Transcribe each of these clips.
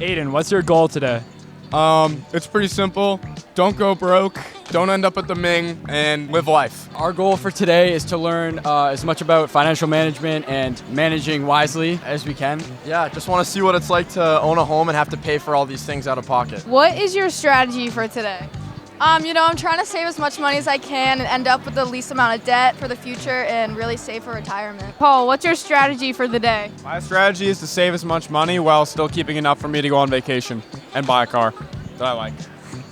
Aiden, what's your goal today? It's pretty simple. Don't go broke, don't end up at the Ming, and live life. Our goal for today is to learn as much about financial management and managing wisely as we can. Yeah, just want to see what it's like to own a home and have to pay for all these things out of pocket. What is your strategy for today? I'm trying to save as much money as I can and end up with the least amount of debt for the future and really save for retirement. Paul, what's your strategy for the day? My strategy is to save as much money while still keeping enough for me to go on vacation and buy a car that I like.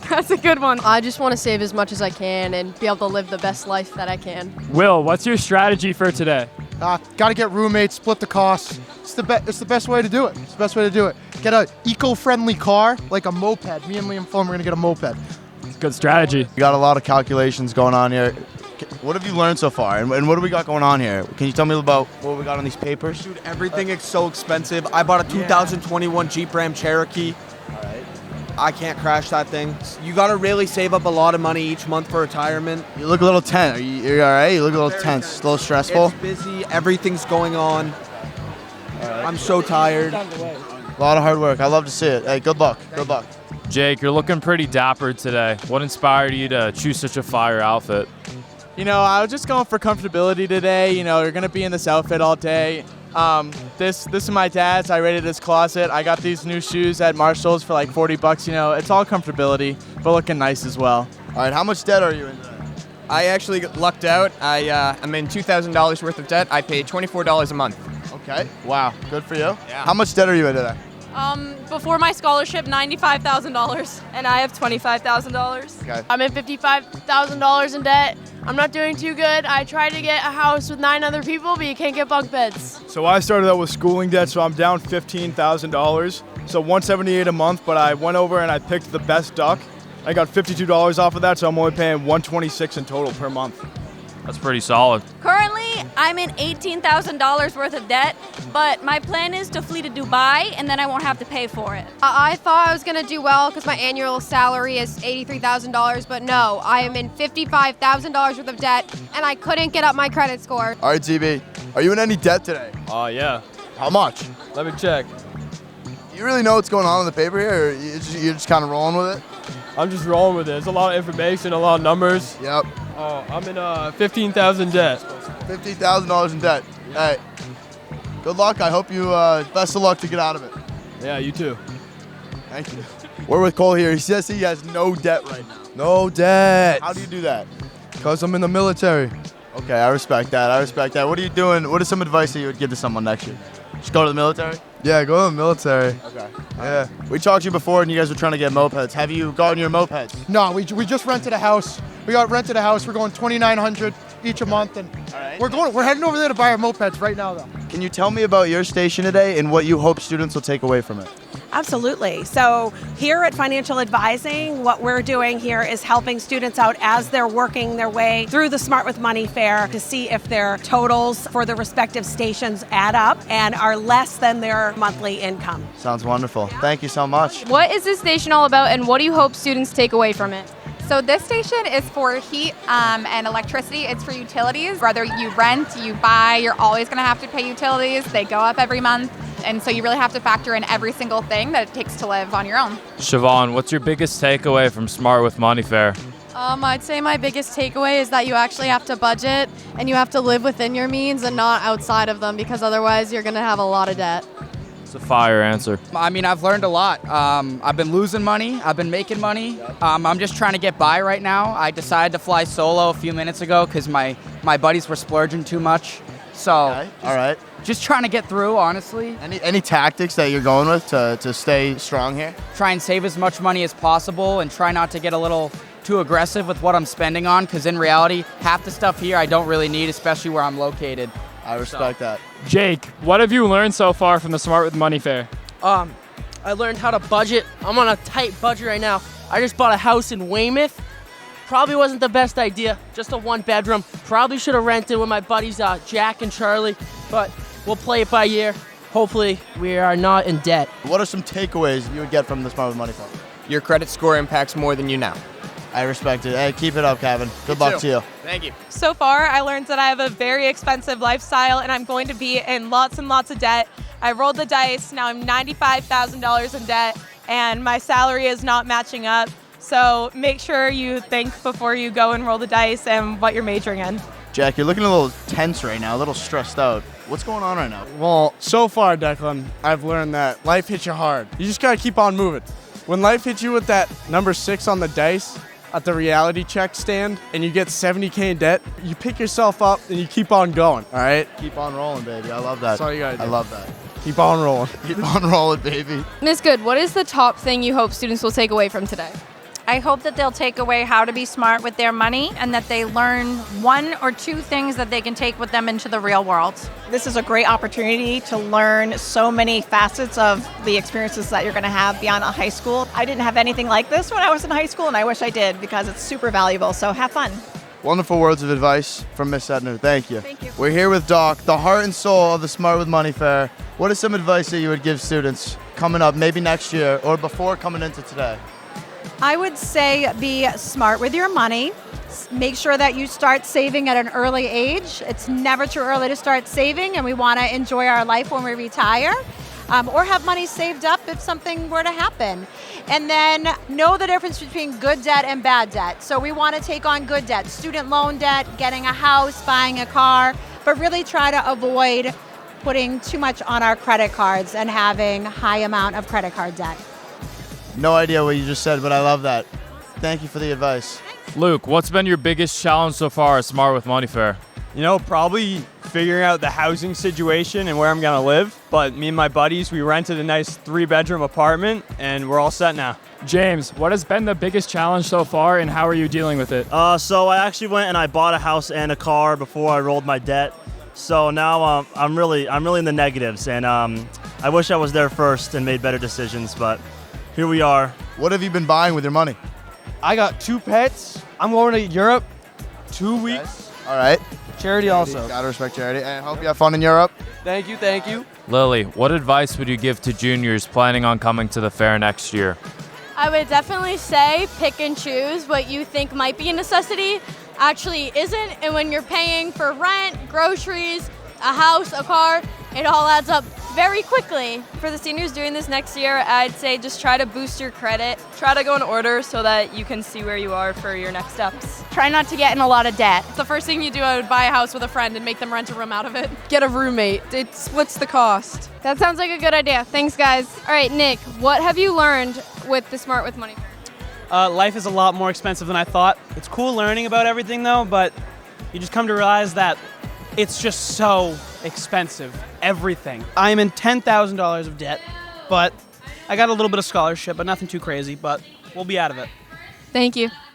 That's a good one. I just want to save as much as I can and be able to live the best life that I can. Will, what's your strategy for today? Got to get roommates, split the costs. It's the best way to do it. It's the best way to do it. Get a eco-friendly car, like a moped. Me and Liam Fulham are going to get a moped. Good strategy. You got a lot of calculations going on here. What have you learned so far, and what do we got going on here? Can you tell me about what we got on these papers? Dude, everything is so expensive. I bought a 2021 Jeep Ram Cherokee. All right. I can't crash that thing. You gotta really save up a lot of money each month for retirement. You look a little tense. Are you all right? You look a little tense, a little stressful. It's busy. Everything's going on. I'm so tired. A lot of hard work. I love to see it. Hey, good luck. Good luck. Jake, you're looking pretty dapper today. What inspired you to choose such a fire outfit? I was just going for comfortability today. You're going to be in this outfit all day. This is my dad's. I raided his closet. I got these new shoes at Marshall's for like $40. It's all comfortability, but looking nice as well. All right, how much debt are you in today? I actually lucked out. I'm in $2,000 worth of debt. I pay $24 a month. Okay. Wow. Good for you. Yeah. How much debt are you in today? Before my scholarship, $95,000, and I have $25,000. Okay. I'm in $55,000 in debt. I'm not doing too good. I tried to get a house with 9 other people, but you can't get bunk beds. So I started out with schooling debt, so I'm down $15,000. So $178 a month, but I went over and I picked the best duck. I got $52 off of that, so I'm only paying $126 in total per month. That's pretty solid. Currently, I'm in $18,000 worth of debt, but my plan is to flee to Dubai, and then I won't have to pay for it. I thought I was going to do well because my annual salary is $83,000, but no, I am in $55,000 worth of debt, and I couldn't get up my credit score. All right, TB. Are you in any debt today? Yeah. How much? Let me check. You really know what's going on in the paper here, or you're just kind of rolling with it? I'm just rolling with it. There's a lot of information, a lot of numbers. Yep. I'm in $15,000 debt. $50,000 in debt. Hey, good luck. I hope you best of luck to get out of it. Yeah, you too. Thank you. We're with Cole here. He says he has no debt right now. No debt. How do you do that? Because I'm in the military. Okay, I respect that. What are you doing? What is some advice that you would give to someone next year? Just go to the military? Yeah, go to the military. Okay. Yeah. We talked to you before and you guys were trying to get mopeds. Have you gotten your mopeds? No, we just rented a house. We got rented a house. We're going $2,900 each a month, and we're heading over there to buy our mopeds right now, though. Can you tell me about your station today and what you hope students will take away from it? Absolutely. So here at Financial Advising, what we're doing here is helping students out as they're working their way through the Smart with Money Fair to see if their totals for the respective stations add up and are less than their monthly income. Sounds wonderful. Thank you so much. What is this station all about, and what do you hope students take away from it? So this station is for heat and electricity. It's for utilities. Whether you rent, you buy, you're always going to have to pay utilities. They go up every month. And so you really have to factor in every single thing that it takes to live on your own. Siobhan, what's your biggest takeaway from Smart with Money Fair? I'd say my biggest takeaway is that you actually have to budget and you have to live within your means and not outside of them, because otherwise you're going to have a lot of debt. It's a fire answer. I've learned a lot. I've been losing money. I've been making money. I'm just trying to get by right now. I decided to fly solo a few minutes ago because my buddies were splurging too much. So, Okay. All right. just trying to get through, honestly. Any tactics that you're going with to stay strong here? Try and save as much money as possible and try not to get a little too aggressive with what I'm spending on, because in reality, half the stuff here I don't really need, especially where I'm located. I respect that. Jake, what have you learned so far from the Smart with Money Fair? I learned how to budget. I'm on a tight budget right now. I just bought a house in Weymouth. Probably wasn't the best idea. Just a 1-bedroom. Probably should have rented with my buddies Jack and Charlie, but we'll play it by ear. Hopefully we are not in debt. What are some takeaways you would get from the Smart with Money Fair? Your credit score impacts more than you know. I respect it. Hey, keep it up, Kevin. Good luck to you. Thank you. So far, I learned that I have a very expensive lifestyle and I'm going to be in lots and lots of debt. I rolled the dice. Now I'm $95,000 in debt, and my salary is not matching up. So make sure you think before you go and roll the dice and what you're majoring in. Jack, you're looking a little tense right now, a little stressed out. What's going on right now? Well, so far, Declan, I've learned that life hits you hard. You just gotta keep on moving. When life hits you with that number 6 on the dice at the reality check stand and you get $70K in debt, you pick yourself up and you keep on going, all right? Keep on rolling, baby. I love that. That's all you gotta do. I love that. Keep on rolling. Keep on rolling, baby. Ms. Good, what is the top thing you hope students will take away from today? I hope that they'll take away how to be smart with their money and that they learn 1 or 2 things that they can take with them into the real world. This is a great opportunity to learn so many facets of the experiences that you're going to have beyond a high school. I didn't have anything like this when I was in high school, and I wish I did because it's super valuable. So have fun. Wonderful words of advice from Miss Edner. Thank you. Thank you. We're here with Doc, the heart and soul of the Smart with Money Fair. What is some advice that you would give students coming up, maybe next year or before coming into today? I would say be smart with your money. Make sure that you start saving at an early age. It's never too early to start saving, and we want to enjoy our life when we retire, or have money saved up if something were to happen. And then know the difference between good debt and bad debt. So we want to take on good debt, student loan debt, getting a house, buying a car, but really try to avoid putting too much on our credit cards and having high amount of credit card debt. No idea what you just said, but I love that. Thank you for the advice. Luke, what's been your biggest challenge so far at Smart with Money Fair? You know, probably figuring out the housing situation and where I'm gonna live. But me and my buddies, we rented a nice 3-bedroom apartment and we're all set now. James, what has been the biggest challenge so far and how are you dealing with it? So I actually went and I bought a house and a car before I rolled my debt. So now I'm really in the negatives, and I wish I was there first and made better decisions, but here we are. What have you been buying with your money? I got 2 pets. I'm going to Europe 2 weeks. All right. Charity also. Gotta respect charity. And hope you have fun in Europe. Thank you, thank you. Lily, what advice would you give to juniors planning on coming to the fair next year? I would definitely say pick and choose what you think might be a necessity actually isn't, and when you're paying for rent, groceries, a house, a car, it all adds up very quickly. For the seniors doing this next year, I'd say just try to boost your credit. Try to go in order so that you can see where you are for your next steps. Try not to get in a lot of debt. The first thing you do, I would buy a house with a friend and make them rent a room out of it. Get a roommate. It splits the cost. That sounds like a good idea. Thanks, guys. All right, Nick, what have you learned with the Smart with Money Fair? Life is a lot more expensive than I thought. It's cool learning about everything though, but you just come to realize that it's just so expensive, everything. I'm in $10,000 of debt, but I got a little bit of scholarship, but nothing too crazy, but we'll be out of it. Thank you.